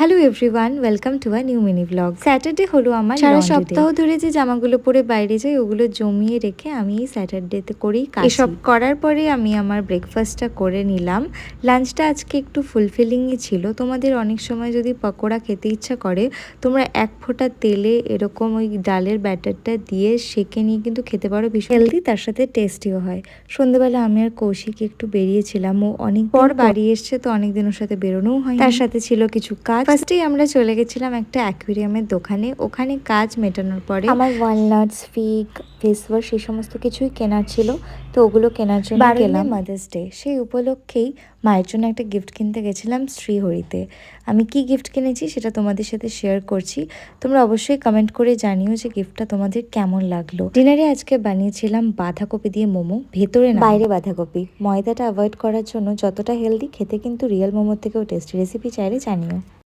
Hello everyone, welcome to a new mini blog. Saturday হলো আমার সারা সপ্তাহ ধরে যে জামাগুলো পরে বাইরে যাই ওগুলো জমিয়ে রেখে আমি এই স্যাটারডেতে করেই কাজ। এসব করার পরে আমি আমার ব্রেকফাস্টটা করে নিলাম। লাঞ্চটা আজকে একটু ফুলফিলিংই ছিল। তোমাদের অনেক সময় যদি পকোড়া খেতে ইচ্ছা করে, তোমরা এক ফোঁটা তেলে এরকম ওই ডালের ব্যাটারটা দিয়ে সেঁকে নিয়ে কিন্তু খেতে পারো, ভীষণ হেলদি, তার সাথে টেস্টিও হয়। সন্ধ্যেবেলা আমি আর কৌশিক একটু বেরিয়েছিলাম, ও অনেক পর বাড়ি এসছে, তো অনেকদিন ওর সাথে বেরোনোও হয়। তার সাথে ছিল কিছু কাজ। ফার্স্টেই আমরা চলে গেছিলাম একটা অ্যাকুয়ারিয়ামের দোকানে। ওখানে কাজ মেটানোর পরে আমার ওয়ালনাটস, ফিগ, ফেস ওয়াশ এই সমস্ত কিছুই কেনার ছিল, তো ওগুলো কেনার জন্য গেলাম। মাদার্স ডে, সেই উপলক্ষেই মায়ের জন্য একটা গিফট কিনতে গেছিলাম শ্রীহরিতে। আমি কি গিফট কিনেছি সেটা তোমাদের সাথে শেয়ার করছি। তোমরা অবশ্যই কমেন্ট করে জানিও যে গিফটটা তোমাদের কেমন লাগলো। ডিনারে আজকে বানিয়েছিলাম বাঁধাকপি দিয়ে মোমো, ভেতরে না বাইরে বাঁধাকপি। ময়দাটা অ্যাভয়েড করার জন্য যতটা হেলদি, খেতে কিন্তু রিয়েল মোমোর থেকেও টেস্টি। রেসিপি চাইলে জানিও।